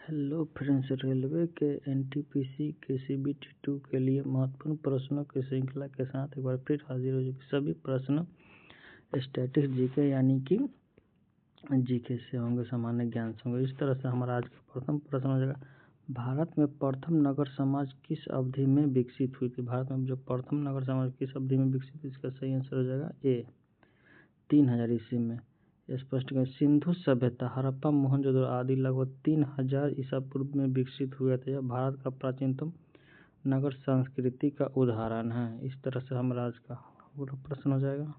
Hello friends, railway के NTPC के CBT 2 के लिए महत्वपूर्ण प्रश्नों की श्रृंखला के साथ एक बार फिर हाजिर हो चुके। सभी प्रश्न स्टैटिक्स जीके यानी कि जीके से होंगे, सामान्य ज्ञान से होंगे। इस तरह से हमारा आज का प्रथम प्रश्न हो जाएगा, भारत में प्रथम नगर समाज किस अवधि में विकसित हुई थी। भारत में जो प्रथम नगर समाज किस अवधि में विकसित हुई, इसका सही आंसर हो जाएगा ए 3000 ईस्वी में। स्पष्ट करें, सिंधु सभ्यता, हड़प्पा, मोहनजोदड़ो आदि लगभग 3000 ईसा पूर्व में विकसित हुए थे। यह भारत का प्राचीनतम नगर संस्कृति का उदाहरण है। इस तरह से हमारा आज का पूरा प्रश्न हो जाएगा।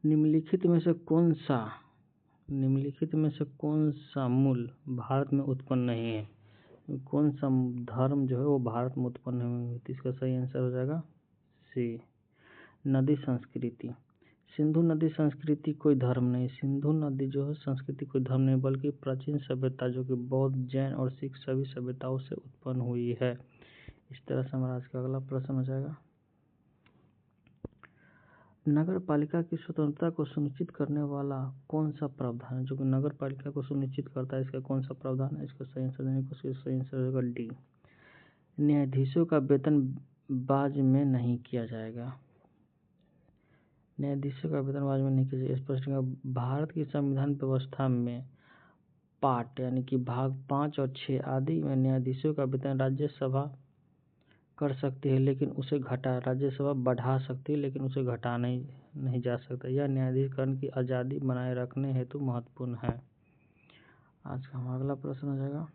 निम्नलिखित में से कौन सा मूल भारत में उत्पन्न नहीं है। कौन सा धर्म जो है वो भारत में उत्पन्न नहीं हुई, इसका सही आंसर हो जाएगा सी नदी संस्कृति। सिंधु नदी संस्कृति कोई धर्म नहीं। सिंधु नदी जो है संस्कृति कोई धर्म नहीं, बल्कि प्राचीन सभ्यता जो कि बौद्ध, जैन और सिख सभी सभ्यताओं से उत्पन्न हुई है। इस तरह से हमारा आज का अगला प्रश्न हो जाएगा, नगर पालिका की स्वतंत्रता को सुनिश्चित करने वाला कौन सा प्रावधान है। जो कि नगर पालिका को सुनिश्चित करता है, इसका कौन सा प्रावधान है। इसका सही आंसर देने को सही आंसर होगा डी, न्यायाधीशों का वेतन बाज में नहीं किया जाएगा। न्यायाधीशों का वेतन बाज में नहीं किया जाएगा। स्पष्ट करें, भारत की संविधान व्यवस्था में पार्ट यानी कि भाग 5 और 6 आदि में न्यायाधीशों का वेतन राज्यसभा कर सकती है, लेकिन उसे राज्यसभा बढ़ा सकती है, लेकिन उसे घटा नहीं जा सकता। यह न्यायाधीकरण की आज़ादी बनाए रखने हेतु महत्वपूर्ण है। आज का हमारा अगला प्रश्न हो जाएगा,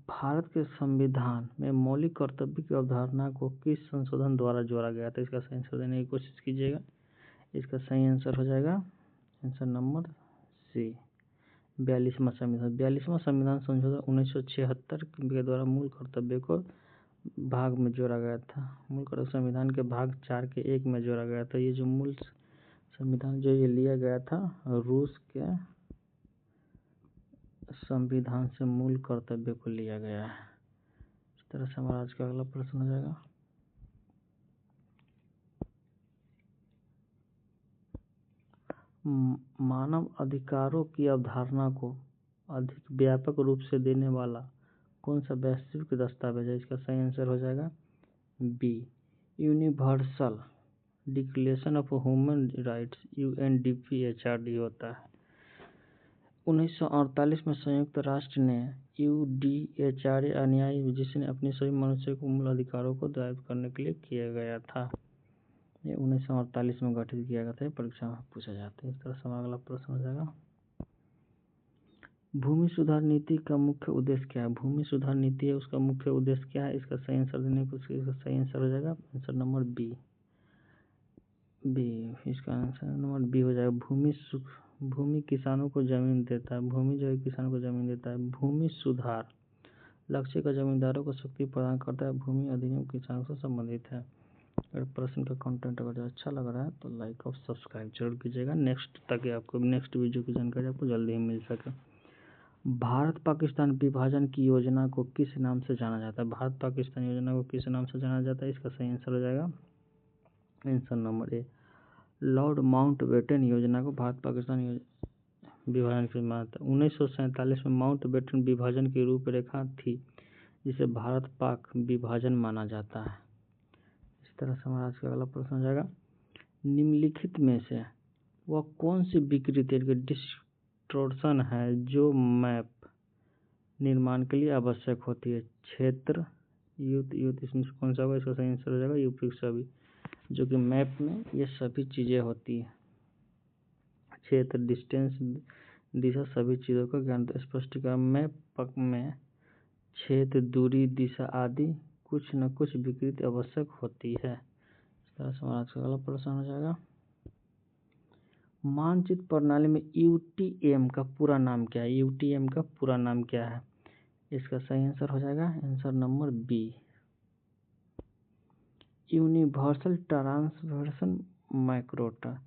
भारत के संविधान में मौलिक कर्तव्य की अवधारणा को किस संशोधन द्वारा जोड़ा गया था। इसका सही आंसर देने की कोशिश कीजिएगा। इसका सही आंसर हो जाएगा आंसर नंबर सी 42वां संविधान। 42वां संविधान संशोधन 1976 के द्वारा मूल कर्तव्य को भाग में जोड़ा गया था। मूल कर्तव्य संविधान के भाग 4 के 1 में जोड़ा गया था। ये जो मूल संविधान जो ये लिया गया था रूस के संविधान से मूल कर्तव्य को लिया गया है। इस तरह से हमारा आज का अगला प्रश्न हो जाएगा, मानव अधिकारों की अवधारणा को अधिक व्यापक रूप से देने वाला कौन सा वैश्विक दस्तावेज है। इसका सही आंसर हो जाएगा B, universal declaration of human rights, UNDP-HRD होता है। 1948 में संयुक्त राष्ट्र ने UDHRD अनुयायी जिसने अपने सभी मनुष्य को मूल अधिकारों को दायित्व करने के लिए किया गया था। ये 1948 में गठित किया गया था। परीक्षा में पूछा जाता है। इस तरह से हमारा अगला प्रश्न हो जाएगा, भूमि सुधार नीति का मुख्य उद्देश्य क्या है। भूमि सुधार नीति है, उसका मुख्य उद्देश्य क्या है। इसका सही आंसर देने को इसका सही आंसर हो जाएगा आंसर नंबर बी। इसका आंसर नंबर बी हो जाएगा, भूमि किसानों को जमीन देता है। भूमि जो है किसानों को जमीन देता है। भूमि सुधार लक्ष्य का जमींदारों को शक्ति प्रदान करता है। भूमि अधिनियम किसानों से संबंधित है। अगर प्रश्न का कंटेंट अगर अच्छा लग रहा है तो लाइक और सब्सक्राइब जरूर कीजिएगा नेक्स्ट, ताकि आपको नेक्स्ट वीडियो की जानकारी आपको जल्दी ही मिल सके। भारत पाकिस्तान विभाजन की योजना को किस नाम से जाना जाता है। भारत पाकिस्तान योजना को किस नाम से जाना जाता है। इसका सही आंसर हो जाएगा आंसर नंबर ए, लॉर्ड माउंटबेटन योजना को भारत पाकिस्तान विभाजन की मान्यता। 1947 में माउंटबेटन विभाजन की रूपरेखा थी, जिसे भारत पाक विभाजन माना जाता है। इस तरह से हमारा आज का अगला प्रश्न हो जाएगा, निम्नलिखित में से वह कौन सी विकृति डिस्टॉर्शन है जो मैप निर्माण के लिए आवश्यक होती है। क्षेत्र, युद्ध इसमें कौन सा होगा। इसका सही आंसर हो जाएगा यूपी सभी, जो कि मैप में ये सभी चीज़ें होती है। क्षेत्र, डिस्टेंस, दिशा सभी चीज़ों का ज्ञान। स्पष्टीकरण, मैप में क्षेत्र, दूरी, दिशा आदि कुछ न कुछ विकृति आवश्यक होती है। इस तरह से हमारा आज का अगला प्रश्न हो जाएगा, मानचित्र प्रणाली में UTM का पूरा नाम क्या है। UTM का पूरा नाम क्या है। इसका सही आंसर हो जाएगा answer number B, universal transverse मैक्रोटा।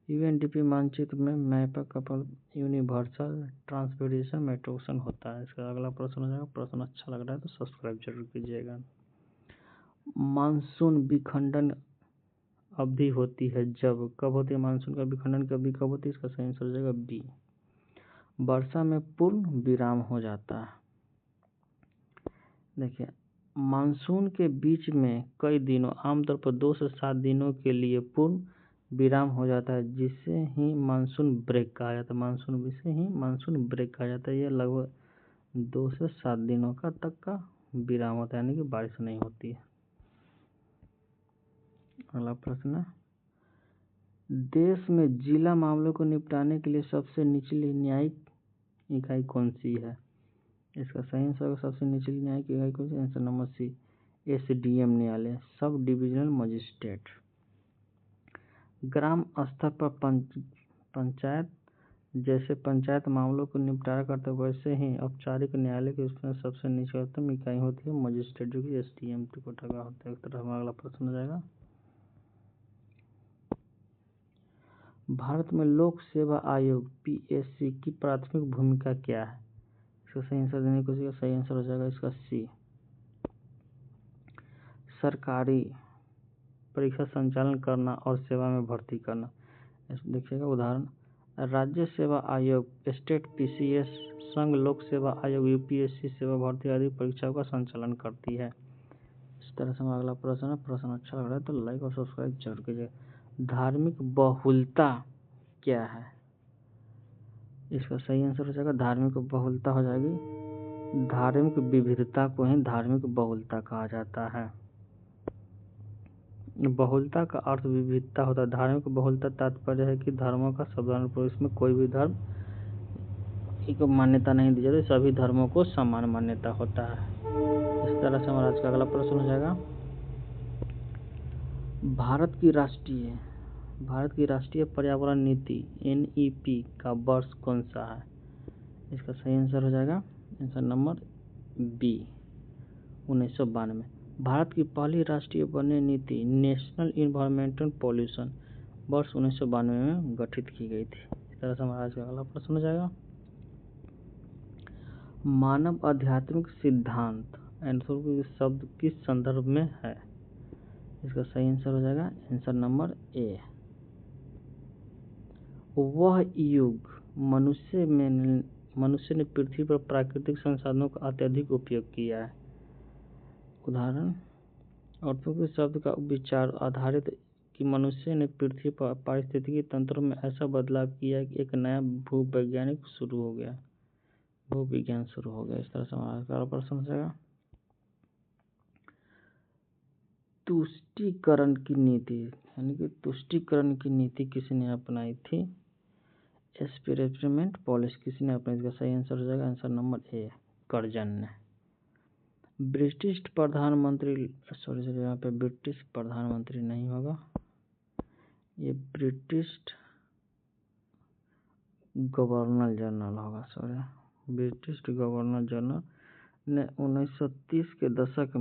UNDP मानचित्र में मैप का यूनिवर्सल ट्रांसवर्सन मैट्रोसन होता है। इसका अगला प्रश्न हो जाएगा, प्रश्न अच्छा लग रहा है तो सब्सक्राइब जरूर कीजिएगा। मानसून विखंडन अवधि होती है जब, कब होती है मानसून का विखंडन की अवधि कब होती है, इसका सही आंसर हो जाएगा बी। वर्षा में पूर्ण विराम हो जाता है। देखिए मानसून के बीच में कई दिनों, आमतौर पर 2 से 7 दिनों के लिए पूर्ण विराम हो जाता है, जिसे ही मानसून ब्रेक कहा जाता है। मानसून ब्रेक कहा जाता है। यह लगभग 2 से 7 दिनों का तक का विराम होता है, यानी कि बारिश नहीं होती है। अगला प्रश्न, देश में जिला मामलों को निपटाने के लिए सबसे निचली न्यायिक इकाई कौन सी है, इसका सही आंसर सबसे निचली न्यायिक इकाई कौन सी, आंसर नंबर सी, एसडीएम न्यायालय, सब डिविजनल मजिस्ट्रेट। ग्राम स्तर पर पंचायत जैसे पंचायत मामलों को निपटारा करते वैसे ही औपचारिक न्यायालय के उसमें सबसे निचलतम इकाई होती है मजिस्ट्रेट, जो कि एसडीएम कोटा का होता है। एक तरह हमारा अगला प्रश्न हो जाएगा, भारत में लोक सेवा आयोग पीएससी की प्राथमिक भूमिका क्या है, इसका सही आंसर देने की कोशिश, सही आंसर हो जाएगा इसका सी, सरकारी परीक्षा संचालन करना और सेवा में भर्ती करना। देखिएगा उदाहरण, राज्य सेवा आयोग स्टेट पीसीएस, संघ लोक सेवा आयोग यूपीएससी सेवा भर्ती आदि परीक्षाओं का संचालन करती है। इस तरह से हमारा अगला प्रश्न है। प्रश्न अच्छा लग रहा है तो लाइक और सब्सक्राइब जरूर कीजिए। धार्मिक बहुलता क्या है, इसका सही आंसर हो जाएगा, धार्मिक बहुलता हो जाएगी, धार्मिक विविधता को ही धार्मिक बहुलता कहा जाता है। बहुलता का अर्थ विविधता होता है। धार्मिक बहुलता तात्पर्य है कि धर्मों का साधारण, इसमें कोई भी धर्म को मान्यता नहीं दी जाती, सभी धर्मों को समान मान्यता होता है। इस तरह से हमारा आज का अगला प्रश्न हो जाएगा, भारत की राष्ट्रीय पर्यावरण नीति एनईपी का वर्ष कौन सा है, इसका सही आंसर हो जाएगा आंसर नंबर बी, 1992। भारत की पहली राष्ट्रीय वन्य नीति नेशनल इन्वायरमेंटल पॉल्यूशन वर्ष 1992 में गठित की गई थी। इस तरह से हमारा आज का अगला प्रश्न हो जाएगा, मानव आध्यात्मिक सिद्धांत शब्द किस संदर्भ में है, इसका सही आंसर हो जाएगा आंसर नंबर ए, वह युग मनुष्य ने पृथ्वी पर प्राकृतिक संसाधनों का अत्यधिक उपयोग किया है। उदाहरण, ऑर्थोग्राफी शब्द का विचार आधारित कि मनुष्य ने पृथ्वी पर पारिस्थितिकी तंत्र में ऐसा बदलाव किया कि एक नया भूविज्ञान शुरू हो गया। इस तरह से हमारा प्रश्न हो जाएगा, तुष्टीकरण की नीति यानी कि तुष्टीकरण की नीति किसने अपनाई थी, एक्सपेरिमेंट पॉलिसी किसने अपनाई, इसका सही आंसर हो जाएगा आंसर नंबर ए, कर्जन ने। ब्रिटिश प्रधानमंत्री यहाँ पे ब्रिटिश प्रधानमंत्री नहीं होगा, ये ब्रिटिश गवर्नर जनरल होगा। ब्रिटिश गवर्नर जनरल ने 1930 के दशक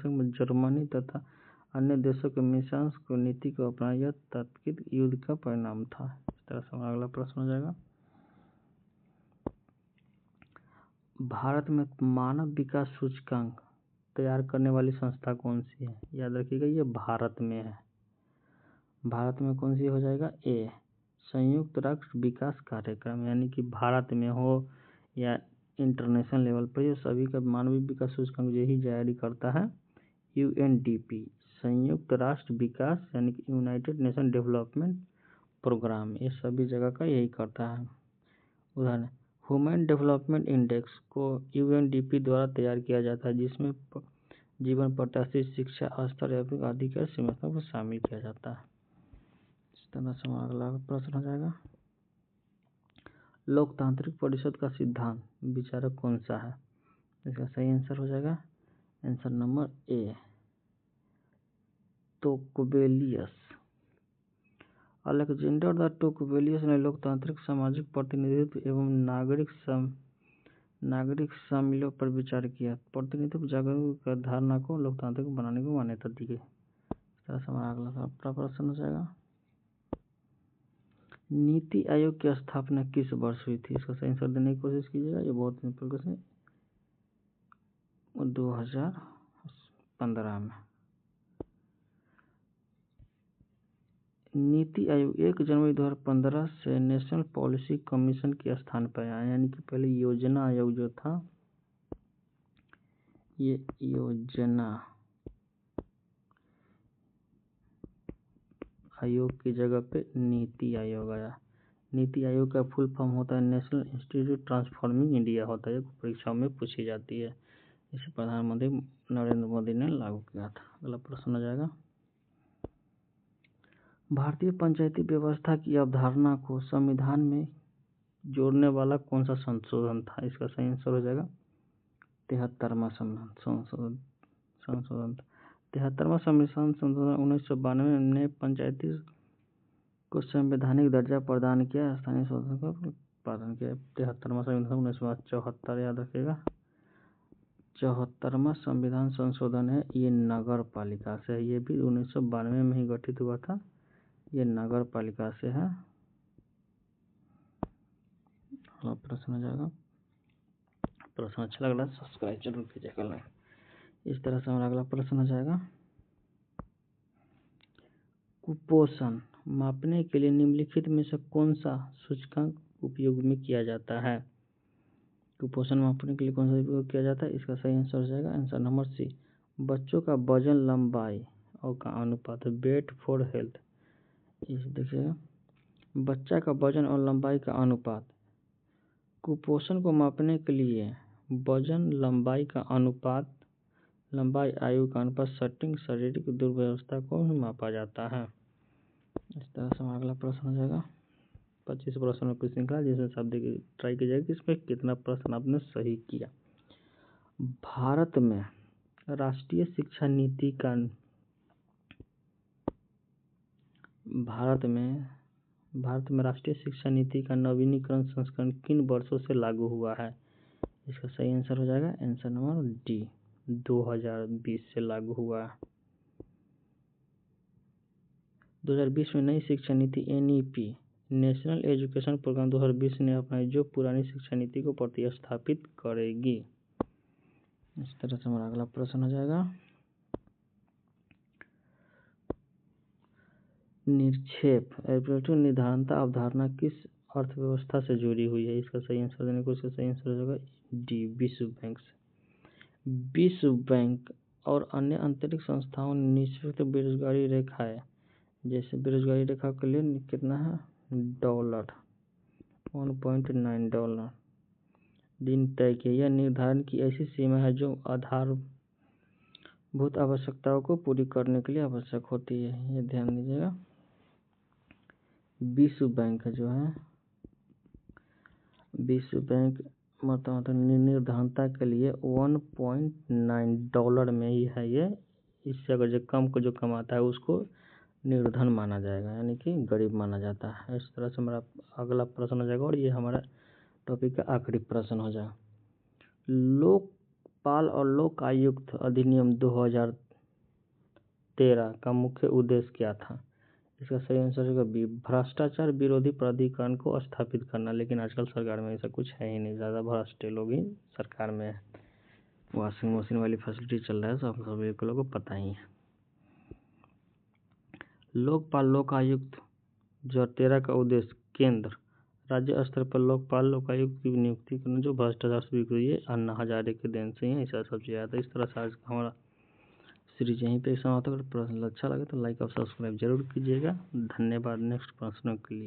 में जर्मनी तथा अन्य देशों के मिशन को नीति को अपनाया। यह तथाकथित युद्ध का परिणाम था। इस तरह से हमारा अगला प्रश्न हो जाएगा, भारत में मानव विकास सूचकांक तैयार करने वाली संस्था कौन सी है, याद रखिएगा ये भारत में है। भारत में कौन सी हो जाएगा, ए, संयुक्त राष्ट्र विकास कार्यक्रम, यानी कि भारत में हो या इंटरनेशनल लेवल पर ये सभी का मानवीय विकास सूचकांक यही जारी करता है, यूएनडीपी, संयुक्त राष्ट्र विकास यानी कि यूनाइटेड नेशन डेवलपमेंट प्रोग्राम, ये सभी जगह का यही करता है। उदाहरण, ह्यूमन डेवलपमेंट इंडेक्स को यूएनडीपी द्वारा तैयार किया जाता है, जिसमें जीवन प्रत्याशी, शिक्षा स्तर या अधिकार सीमा को शामिल किया जाता है। इस तरह से हमारा अगला प्रश्न हो जाएगा, लोकतांत्रिक परिषद का सिद्धांत विचारक कौन सा है, इसका सही आंसर हो जाएगा answer number A, Tocqueville. Alexander the Tocqueville ने लोकतांत्रिक सामाजिक प्रतिनिधित्व एवं नागरिक शामिलों पर विचार किया। प्रतिनिधित्व जागरूक धारणा को लोकतांत्रिक बनाने को मान्यता दी गई। इस तरह से हमारा अगला प्रश्न हो जाएगा, नीति आयोग की स्थापना किस वर्ष हुई थी, इसका सही आंसर देने की कोशिश कीजिएगा, ये बहुत सिंपल क्वेश्चन है, 2015 में। नीति आयोग 1 जनवरी 2015 से नेशनल पॉलिसी कमीशन के स्थान पर आया, यानी कि पहले योजना आयोग जो था, ये योजना आयोग की जगह पे नीति आयोग आया। नीति आयोग का फुल फॉर्म होता है नेशनल इंस्टीट्यूट ट्रांसफॉर्मिंग इंडिया होता है, परीक्षाओं में पूछी जाती है। इसे प्रधानमंत्री नरेंद्र मोदी ने लागू किया था। अगला प्रश्न आ जाएगा, भारतीय पंचायती व्यवस्था की अवधारणा को संविधान में जोड़ने वाला कौन सा संशोधन था? इसका सही आंसर हो जाएगा 73वां संशोधन। 73वां संविधान संशोधन 1992 ने पंचायती को संवैधानिक दर्जा प्रदान किया, स्थानीय स्वतंत्रता का उत्पादन किया। 73वां संविधान 1974, याद रखिएगा। 74वां संविधान संशोधन है, ये नगर पालिका से है। ये भी 1992 में ही गठित हुआ था, ये नगर पालिका से है। अगला प्रश्न आ जाएगा, प्रश्न अच्छा लग रहा है सब्सक्राइब जरूर कीजिएगा। इस तरह से हमारा अगला प्रश्न आ जाएगा, कुपोषण मापने के लिए निम्नलिखित में से कौन सा सूचकांक उपयोग में किया जाता है? कुपोषण मापने के लिए कौन सा उपयोग किया जाता है? इसका सही आंसर हो जाएगा आंसर नंबर सी, बच्चों का वजन, लंबाई और का अनुपात, वेट फॉर हेल्थ। इस देखिएगा, बच्चा का वजन और लंबाई का अनुपात। कुपोषण को मापने के लिए वजन, लंबाई का अनुपात, लंबाई, आयु का अनुपात, सेटिंग, शारीरिक दुर्व्यवस्था को भी मापा जाता है। इस तरह से हमारा अगला प्रश्न हो जाएगा 25 प्रश्नों की श्रृंखला, जिसमें से आप देखिए ट्राई कीजिएगा कि इसमें कितना प्रश्न आपने सही किया। भारत में राष्ट्रीय शिक्षा नीति का राष्ट्रीय शिक्षा नीति का नवीनीकरण संस्करण किन वर्षों से लागू हुआ है? इसका सही आंसर हो जाएगा आंसर नंबर डी, 2020 से लागू हुआ है। 2020 में नई शिक्षा नीति NEP नेशनल एजुकेशन प्रोग्राम 2020 ने अपनाई, जो पुरानी शिक्षा नीति को प्रतिस्थापित करेगी। इस तरह से हमारा अगला प्रश्न हो जाएगा, निक्षेप निर्धारणता अवधारणा किस अर्थव्यवस्था से जुड़ी हुई है? इसका सही आंसर देने को इसका सही आंसर हो जाएगा डी, विश्व बैंक से। विश्व बैंक और अन्य आंतरिक संस्थाओं ने निश्चित बेरोजगारी रेखा है, जैसे बेरोजगारी रेखा के लिए कितना है $1.9 दिन तय किया। यह निर्धारण की ऐसी सीमा है जो आधारभूत आवश्यकताओं को पूरी करने के लिए आवश्यक होती है। ये ध्यान दीजिएगा, विश्व बैंक जो है, विश्व बैंक मतलब निर्धारणता के लिए $1.9 में ही है ये। इससे अगर जो कम को जो कमाता है उसको निर्धन माना जाएगा, यानी कि गरीब माना जाता है। इस तरह से हमारा अगला प्रश्न हो जाएगा और ये हमारा टॉपिक का आखिरी प्रश्न हो जाएगा, लोकपाल और लोक आयुक्त अधिनियम 2013 का मुख्य उद्देश्य क्या था? इसका सही आंसर होगा बी, भ्रष्टाचार विरोधी प्राधिकरण को स्थापित करना। लेकिन आजकल सरकार में ऐसा कुछ है ही नहीं, ज़्यादा भ्रष्ट लोग ही सरकार में है। वॉशिंग मशीन वाली फैसिलिटी चल रहा है, सब सभी को लोगों को पता ही है। लोकपाल लोक आयुक्त 2013 का उद्देश्य केंद्र राज्य स्तर पर लोकपाल लोकायुक्त की नियुक्ति करना, जो भ्रष्टाचार से विरोधी है। अन्ना हजारे के देन से ही ऐसा सब चीज़ आया था। इस तरह से आज का हमारा सीरीज यहीं पे समाप्त होगा। प्रश्न अच्छा लगे तो लाइक और सब्सक्राइब जरूर कीजिएगा। धन्यवाद। नेक्स्ट प्रश्नों के लिए।